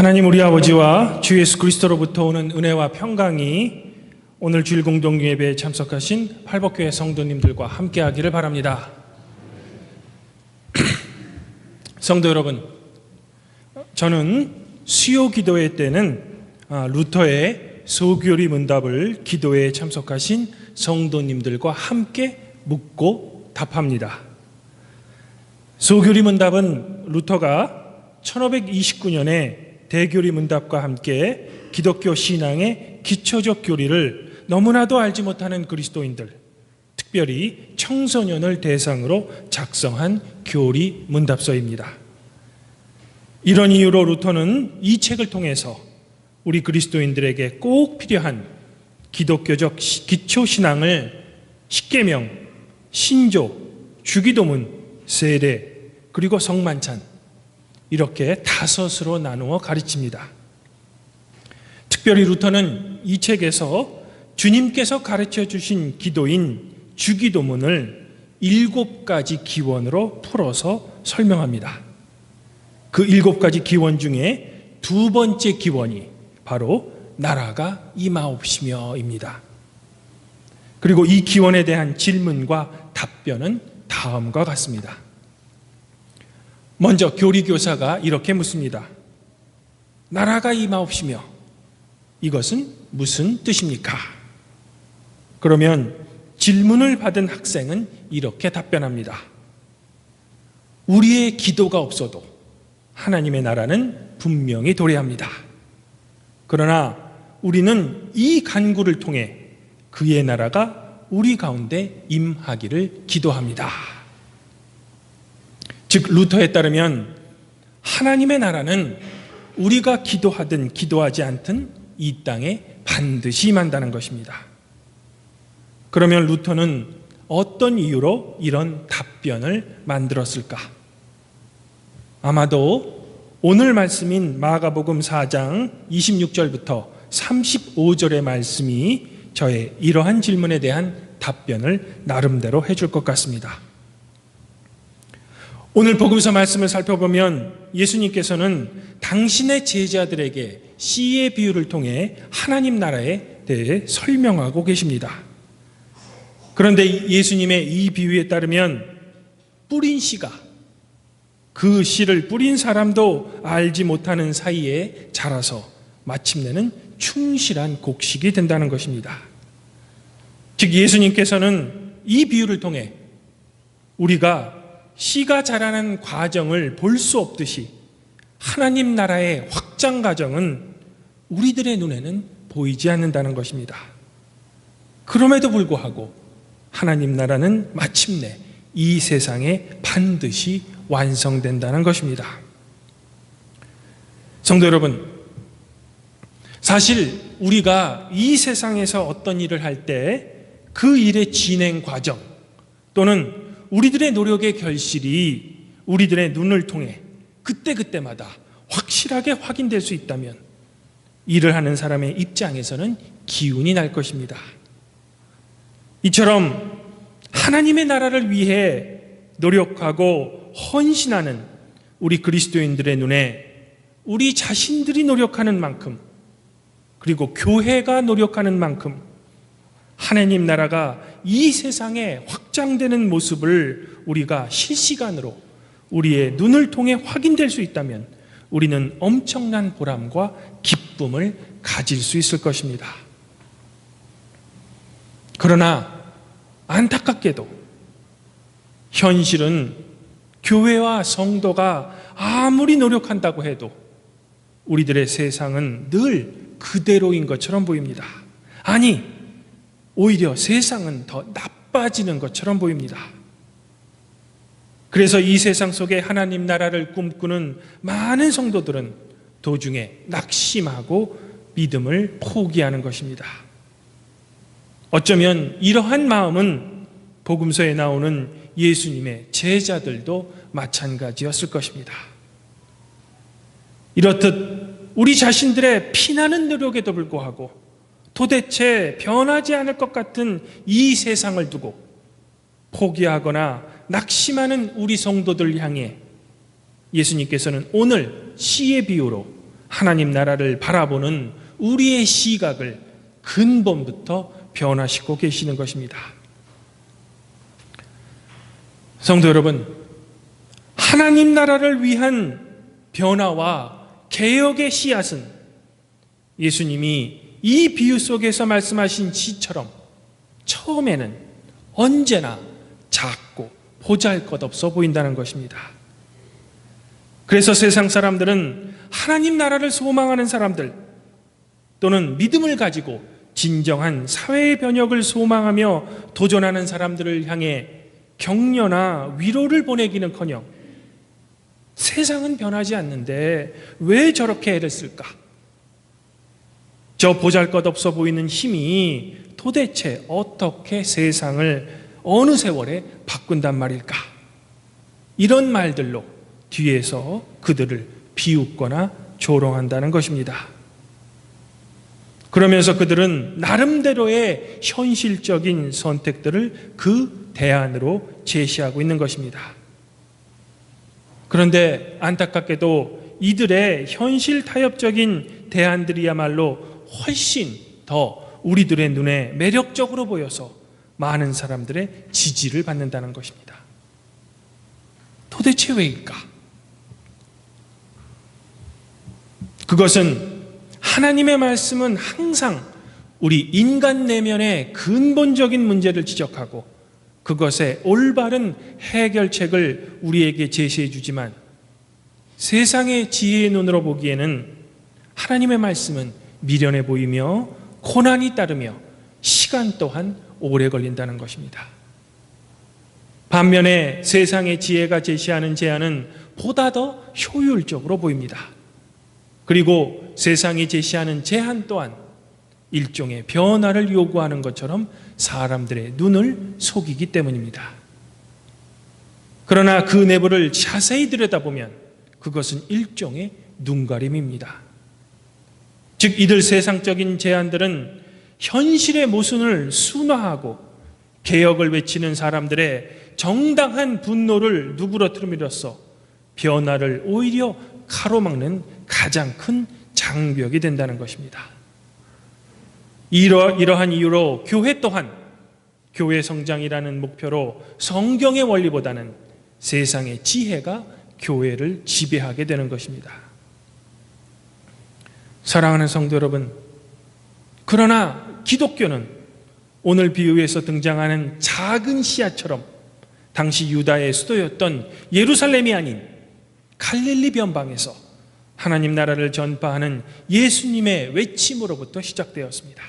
하나님 우리 아버지와 주 예수 그리스도로부터 오는 은혜와 평강이 오늘 주일 공동 예배에 참석하신 팔복교회 성도님들과 함께하기를 바랍니다. 성도 여러분, 저는 수요 기도회 때는 루터의 소교리 문답을 기도회에 참석하신 성도님들과 함께 묻고 답합니다. 소교리 문답은 루터가 1529년에 대교리 문답과 함께 기독교 신앙의 기초적 교리를 너무나도 알지 못하는 그리스도인들, 특별히 청소년을 대상으로 작성한 교리 문답서입니다. 이런 이유로 루터는 이 책을 통해서 우리 그리스도인들에게 꼭 필요한 기독교적 기초 신앙을 십계명, 신조, 주기도문, 세례, 그리고 성만찬 이렇게 5으로 나누어 가르칩니다. 특별히 루터는 이 책에서 주님께서 가르쳐 주신 기도인 주기도문을 7가지 기원으로 풀어서 설명합니다. 그 7가지 기원 중에 2번째 기원이 바로 나라가 임하옵시며입니다. 그리고 이 기원에 대한 질문과 답변은 다음과 같습니다. 먼저 교리교사가 이렇게 묻습니다. 나라가 임하옵시며 이것은 무슨 뜻입니까? 그러면 질문을 받은 학생은 이렇게 답변합니다. 우리의 기도가 없어도 하나님의 나라는 분명히 도래합니다. 그러나 우리는 이 간구를 통해 그의 나라가 우리 가운데 임하기를 기도합니다. 즉 루터에 따르면 하나님의 나라는 우리가 기도하든 기도하지 않든 이 땅에 반드시 임한다는 것입니다. 그러면 루터는 어떤 이유로 이런 답변을 만들었을까? 아마도 오늘 말씀인 마가복음 4장 26절부터 35절의 말씀이 저의 이러한 질문에 대한 답변을 나름대로 해줄 것 같습니다. 오늘 복음서 말씀을 살펴보면 예수님께서는 당신의 제자들에게 씨의 비유를 통해 하나님 나라에 대해 설명하고 계십니다. 그런데 예수님의 이 비유에 따르면 뿌린 씨가 그 씨를 뿌린 사람도 알지 못하는 사이에 자라서 마침내는 충실한 곡식이 된다는 것입니다. 즉 예수님께서는 이 비유를 통해 우리가 씨가 자라는 과정을 볼 수 없듯이 하나님 나라의 확장 과정은 우리들의 눈에는 보이지 않는다는 것입니다. 그럼에도 불구하고 하나님 나라는 마침내 이 세상에 반드시 완성된다는 것입니다. 성도 여러분, 사실 우리가 이 세상에서 어떤 일을 할 때 그 일의 진행 과정 또는 우리들의 노력의 결실이 우리들의 눈을 통해 그때그때마다 확실하게 확인될 수 있다면 일을 하는 사람의 입장에서는 기운이 날 것입니다. 이처럼 하나님의 나라를 위해 노력하고 헌신하는 우리 그리스도인들의 눈에 우리 자신들이 노력하는 만큼 그리고 교회가 노력하는 만큼 하나님 나라가 이 세상에 확장되는 모습을 우리가 실시간으로 우리의 눈을 통해 확인될 수 있다면 우리는 엄청난 보람과 기쁨을 가질 수 있을 것입니다. 그러나 안타깝게도 현실은 교회와 성도가 아무리 노력한다고 해도 우리들의 세상은 늘 그대로인 것처럼 보입니다. 아니, 오히려 세상은 더 나빠지는 것처럼 보입니다. 그래서 이 세상 속에 하나님 나라를 꿈꾸는 많은 성도들은 도중에 낙심하고 믿음을 포기하는 것입니다. 어쩌면 이러한 마음은 복음서에 나오는 예수님의 제자들도 마찬가지였을 것입니다. 이렇듯 우리 자신들의 피나는 노력에도 불구하고 도대체 변하지 않을 것 같은 이 세상을 두고 포기하거나 낙심하는 우리 성도들 향해 예수님께서는 오늘 씨의 비유로 하나님 나라를 바라보는 우리의 시각을 근본부터 변화시키고 계시는 것입니다. 성도 여러분, 하나님 나라를 위한 변화와 개혁의 씨앗은 예수님이 이 비유 속에서 말씀하신 시처럼 처음에는 언제나 작고 보잘것없어 보인다는 것입니다. 그래서 세상 사람들은 하나님 나라를 소망하는 사람들 또는 믿음을 가지고 진정한 사회의 변혁을 소망하며 도전하는 사람들을 향해 격려나 위로를 보내기는커녕 세상은 변하지 않는데 왜 저렇게 애를 쓸까? 저 보잘것없어 보이는 힘이 도대체 어떻게 세상을 어느 세월에 바꾼단 말일까? 이런 말들로 뒤에서 그들을 비웃거나 조롱한다는 것입니다. 그러면서 그들은 나름대로의 현실적인 선택들을 그 대안으로 제시하고 있는 것입니다. 그런데 안타깝게도 이들의 현실 타협적인 대안들이야말로 훨씬 더 우리들의 눈에 매력적으로 보여서 많은 사람들의 지지를 받는다는 것입니다. 도대체 왜일까? 그것은 하나님의 말씀은 항상 우리 인간 내면의 근본적인 문제를 지적하고 그것의 올바른 해결책을 우리에게 제시해 주지만 세상의 지혜의 눈으로 보기에는 하나님의 말씀은 미련해 보이며 고난이 따르며 시간 또한 오래 걸린다는 것입니다. 반면에 세상의 지혜가 제시하는 제안은 보다 더 효율적으로 보입니다. 그리고 세상이 제시하는 제안 또한 일종의 변화를 요구하는 것처럼 사람들의 눈을 속이기 때문입니다. 그러나 그 내부를 자세히 들여다보면 그것은 일종의 눈가림입니다. 즉 이들 세상적인 제안들은 현실의 모순을 순화하고 개혁을 외치는 사람들의 정당한 분노를 누그러뜨림으로써 변화를 오히려 가로막는 가장 큰 장벽이 된다는 것입니다. 이러한 이유로 교회 또한 교회 성장이라는 목표로 성경의 원리보다는 세상의 지혜가 교회를 지배하게 되는 것입니다. 사랑하는 성도 여러분, 그러나 기독교는 오늘 비유에서 등장하는 작은 씨앗처럼 당시 유다의 수도였던 예루살렘이 아닌 갈릴리 변방에서 하나님 나라를 전파하는 예수님의 외침으로부터 시작되었습니다.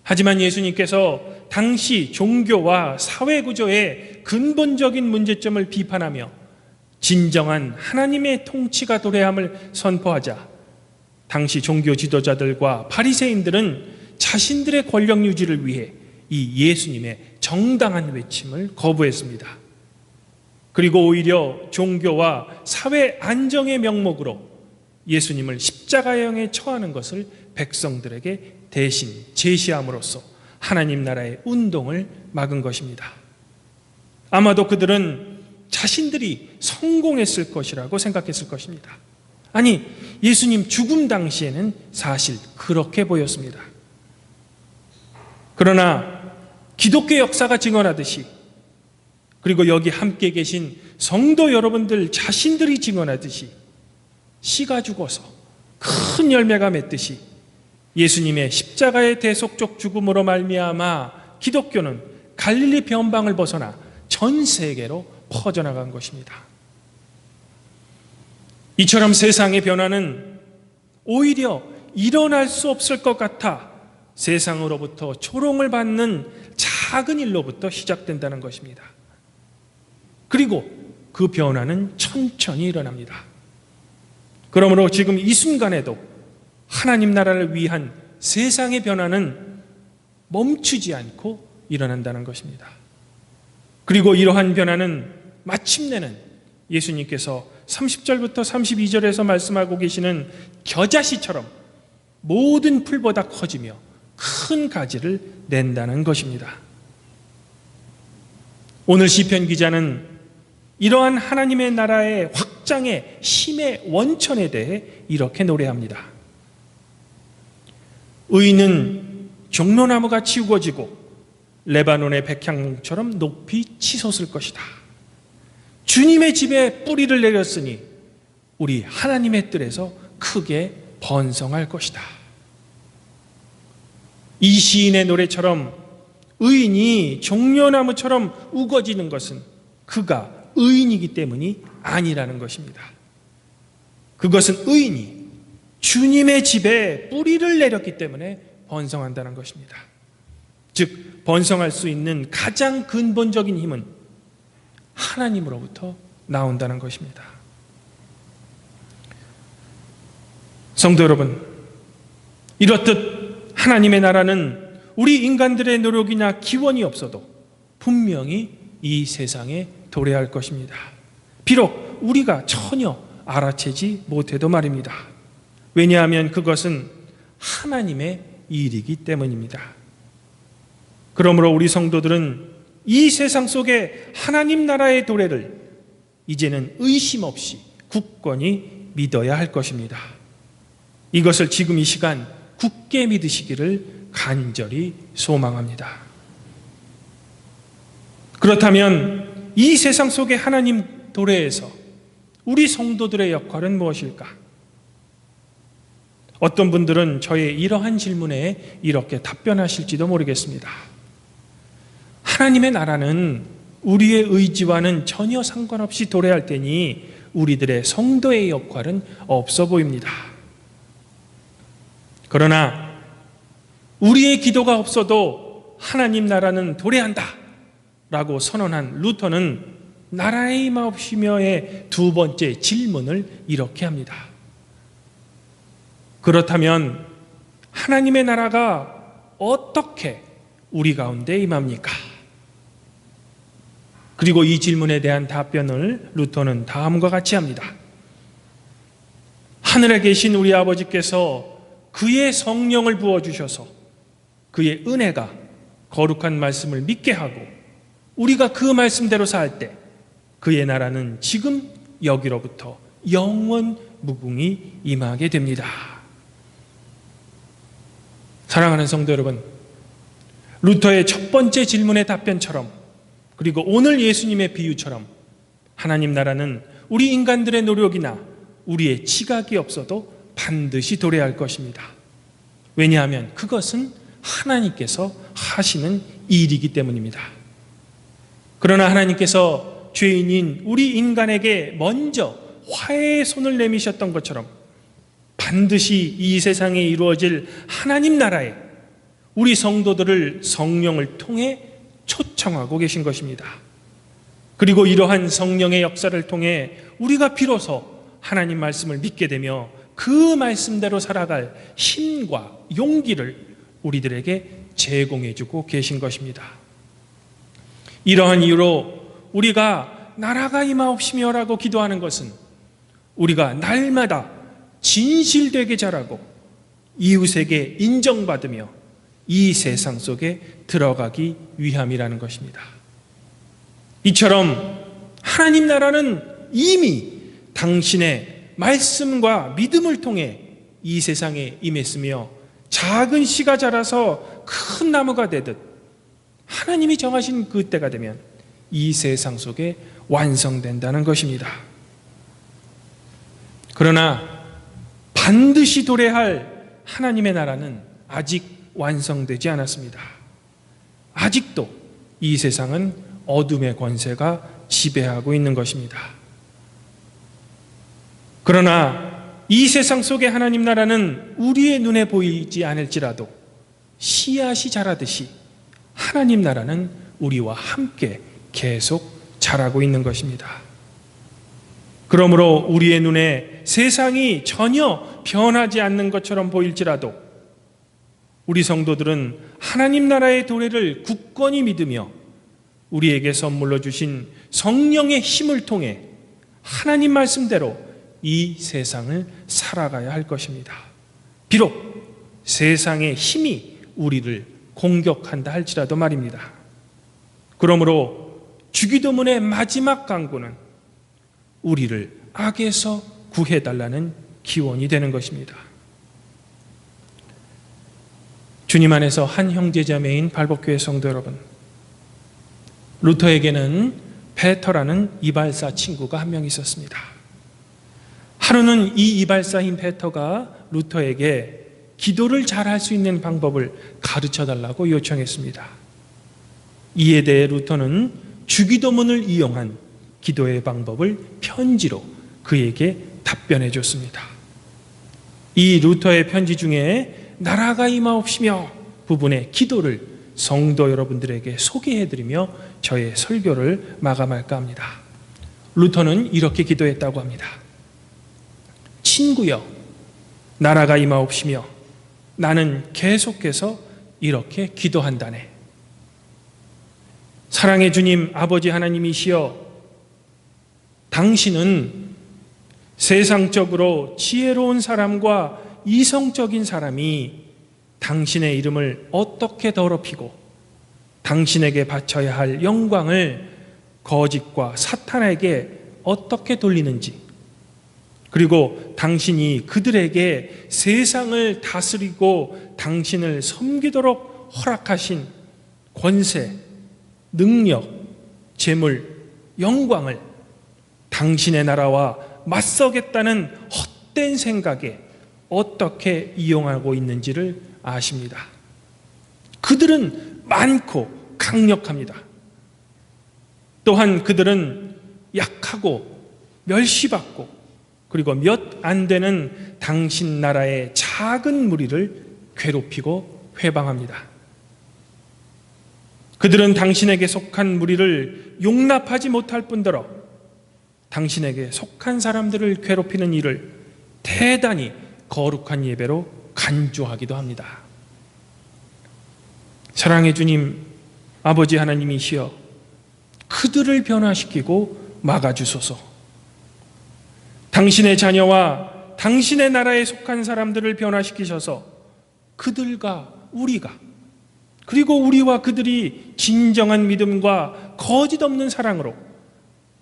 하지만 예수님께서 당시 종교와 사회 구조의 근본적인 문제점을 비판하며 진정한 하나님의 통치가 도래함을 선포하자 당시 종교 지도자들과 바리새인들은 자신들의 권력 유지를 위해 이 예수님의 정당한 외침을 거부했습니다. 그리고 오히려 종교와 사회 안정의 명목으로 예수님을 십자가형에 처하는 것을 백성들에게 대신 제시함으로써 하나님 나라의 운동을 막은 것입니다. 아마도 그들은 자신들이 성공했을 것이라고 생각했을 것입니다. 아니, 예수님 죽음 당시에는 사실 그렇게 보였습니다. 그러나 기독교 역사가 증언하듯이, 그리고 여기 함께 계신 성도 여러분들 자신들이 증언하듯이, 씨가 죽어서 큰 열매가 맺듯이 예수님의 십자가의 대속적 죽음으로 말미암아 기독교는 갈릴리 변방을 벗어나 전 세계로 퍼져나간 것입니다. 이처럼 세상의 변화는 오히려 일어날 수 없을 것 같아 세상으로부터 조롱을 받는 작은 일로부터 시작된다는 것입니다. 그리고 그 변화는 천천히 일어납니다. 그러므로 지금 이 순간에도 하나님 나라를 위한 세상의 변화는 멈추지 않고 일어난다는 것입니다. 그리고 이러한 변화는 마침내는 예수님께서 30절부터 32절에서 말씀하고 계시는 겨자씨처럼 모든 풀보다 커지며 큰 가지를 낸다는 것입니다. 오늘 시편 기자는 이러한 하나님의 나라의 적장의 힘의 원천에 대해 이렇게 노래합니다. 의인은 종려나무같이 우거지고 레바논의 백향목처럼 높이 치솟을 것이다. 주님의 집에 뿌리를 내렸으니 우리 하나님의 뜰에서 크게 번성할 것이다. 이 시인의 노래처럼 의인이 종려나무처럼 우거지는 것은 그가 의인이기 때문이 아니라는 것입니다. 그것은 의인이 주님의 집에 뿌리를 내렸기 때문에 번성한다는 것입니다. 즉 번성할 수 있는 가장 근본적인 힘은 하나님으로부터 나온다는 것입니다. 성도 여러분, 이렇듯 하나님의 나라는 우리 인간들의 노력이나 기원이 없어도 분명히 이 세상에 도래할 것입니다. 비록 우리가 전혀 알아채지 못해도 말입니다. 왜냐하면 그것은 하나님의 일이기 때문입니다. 그러므로 우리 성도들은 이 세상 속에 하나님 나라의 도래를 이제는 의심 없이 굳건히 믿어야 할 것입니다. 이것을 지금 이 시간 굳게 믿으시기를 간절히 소망합니다. 그렇다면 이 세상 속의 하나님 도래에서 우리 성도들의 역할은 무엇일까? 어떤 분들은 저의 이러한 질문에 이렇게 답변하실지도 모르겠습니다. 하나님의 나라는 우리의 의지와는 전혀 상관없이 도래할 테니 우리들의 성도의 역할은 없어 보입니다. 그러나 우리의 기도가 없어도 하나님 나라는 도래한다 라고 선언한 루터는 나라의 임하옵시며의 두 번째 질문을 이렇게 합니다. 그렇다면 하나님의 나라가 어떻게 우리 가운데 임합니까? 그리고 이 질문에 대한 답변을 루터는 다음과 같이 합니다. 하늘에 계신 우리 아버지께서 그의 성령을 부어주셔서 그의 은혜가 거룩한 말씀을 믿게 하고 우리가 그 말씀대로 살 때 그의 나라는 지금 여기로부터 영원 무궁히 임하게 됩니다. 사랑하는 성도 여러분, 루터의 첫 번째 질문의 답변처럼 그리고 오늘 예수님의 비유처럼 하나님 나라는 우리 인간들의 노력이나 우리의 지각이 없어도 반드시 도래할 것입니다. 왜냐하면 그것은 하나님께서 하시는 일이기 때문입니다. 그러나 하나님께서 죄인인 우리 인간에게 먼저 화해의 손을 내미셨던 것처럼 반드시 이 세상에 이루어질 하나님 나라에 우리 성도들을 성령을 통해 초청하고 계신 것입니다. 그리고 이러한 성령의 역사를 통해 우리가 비로소 하나님 말씀을 믿게 되며 그 말씀대로 살아갈 힘과 용기를 우리들에게 제공해주고 계신 것입니다. 이러한 이유로 우리가 나라가 임하옵시며라고 기도하는 것은 우리가 날마다 진실되게 자라고 이웃에게 인정받으며 이 세상 속에 들어가기 위함이라는 것입니다. 이처럼 하나님 나라는 이미 당신의 말씀과 믿음을 통해 이 세상에 임했으며 작은 씨가 자라서 큰 나무가 되듯 하나님이 정하신 그 때가 되면 이 세상 속에 완성된다는 것입니다. 그러나 반드시 도래할 하나님의 나라는 아직 완성되지 않았습니다. 아직도 이 세상은 어둠의 권세가 지배하고 있는 것입니다. 그러나 이 세상 속의 하나님 나라는 우리의 눈에 보이지 않을지라도 씨앗이 자라듯이 하나님 나라는 우리와 함께 계속 자라고 있는 것입니다. 그러므로 우리의 눈에 세상이 전혀 변하지 않는 것처럼 보일지라도 우리 성도들은 하나님 나라의 도래를 굳건히 믿으며 우리에게 선물로 주신 성령의 힘을 통해 하나님 말씀대로 이 세상을 살아가야 할 것입니다. 비록 세상의 힘이 우리를 공격한다 할지라도 말입니다. 그러므로 주기도문의 마지막 간구는 우리를 악에서 구해달라는 기원이 되는 것입니다. 주님 안에서 한 형제자매인 발복교회 성도 여러분, 루터에게는 페터라는 이발사 친구가 한 명 있었습니다. 하루는 이 이발사인 페터가 루터에게 기도를 잘할 수 있는 방법을 가르쳐 달라고 요청했습니다. 이에 대해 루터는 주기도문을 이용한 기도의 방법을 편지로 그에게 답변해 줬습니다. 이 루터의 편지 중에 나라가 임하옵시며 부분의 기도를 성도 여러분들에게 소개해드리며 저의 설교를 마감할까 합니다. 루터는 이렇게 기도했다고 합니다. 친구여, 나라가 임하옵시며 나는 계속해서 이렇게 기도한다네. 사랑의 주님 아버지 하나님이시여, 당신은 세상적으로 지혜로운 사람과 이성적인 사람이 당신의 이름을 어떻게 더럽히고 당신에게 바쳐야 할 영광을 거짓과 사탄에게 어떻게 돌리는지, 그리고 당신이 그들에게 세상을 다스리고 당신을 섬기도록 허락하신 권세, 능력, 재물, 영광을 당신의 나라와 맞서겠다는 헛된 생각에 어떻게 이용하고 있는지를 아십니다. 그들은 많고 강력합니다. 또한 그들은 약하고 멸시받고 그리고 몇 안 되는 당신 나라의 작은 무리를 괴롭히고 회방합니다. 그들은 당신에게 속한 무리를 용납하지 못할 뿐더러 당신에게 속한 사람들을 괴롭히는 일을 대단히 거룩한 예배로 간주하기도 합니다. 사랑의 주님 아버지 하나님이시여, 그들을 변화시키고 막아주소서. 당신의 자녀와 당신의 나라에 속한 사람들을 변화시키셔서 그들과 우리가, 그리고 우리와 그들이 진정한 믿음과 거짓 없는 사랑으로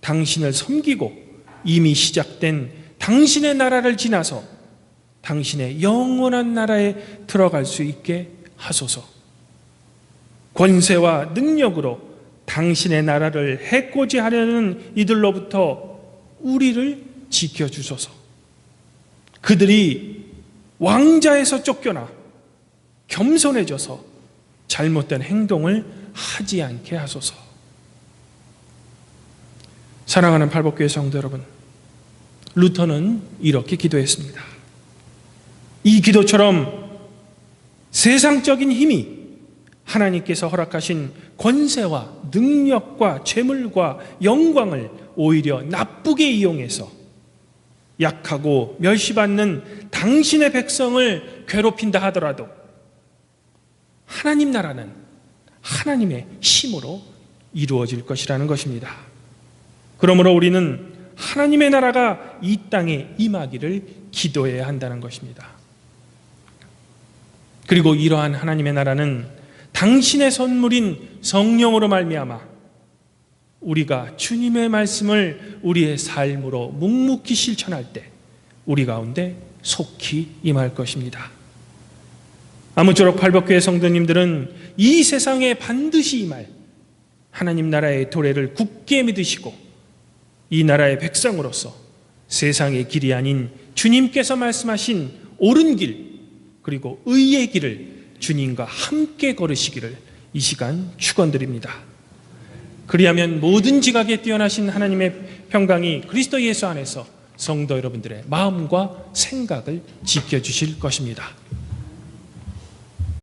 당신을 섬기고 이미 시작된 당신의 나라를 지나서 당신의 영원한 나라에 들어갈 수 있게 하소서. 권세와 능력으로 당신의 나라를 해코지 하려는 이들로부터 우리를 지켜주소서. 그들이 왕자에서 쫓겨나 겸손해져서 잘못된 행동을 하지 않게 하소서. 사랑하는 팔복교회 성도 여러분, 루터는 이렇게 기도했습니다. 이 기도처럼 세상적인 힘이 하나님께서 허락하신 권세와 능력과 재물과 영광을 오히려 나쁘게 이용해서 약하고 멸시받는 당신의 백성을 괴롭힌다 하더라도 하나님 나라는 하나님의 힘으로 이루어질 것이라는 것입니다. 그러므로 우리는 하나님의 나라가 이 땅에 임하기를 기도해야 한다는 것입니다. 그리고 이러한 하나님의 나라는 당신의 선물인 성령으로 말미암아 우리가 주님의 말씀을 우리의 삶으로 묵묵히 실천할 때 우리 가운데 속히 임할 것입니다. 아무쪼록 팔복교회 성도님들은 이 세상에 반드시 임할 하나님 나라의 도래를 굳게 믿으시고 이 나라의 백성으로서 세상의 길이 아닌 주님께서 말씀하신 옳은 길, 그리고 의의 길을 주님과 함께 걸으시기를 이 시간 축원드립니다. 그리하면 모든 지각에 뛰어나신 하나님의 평강이 그리스도 예수 안에서 성도 여러분들의 마음과 생각을 지켜주실 것입니다.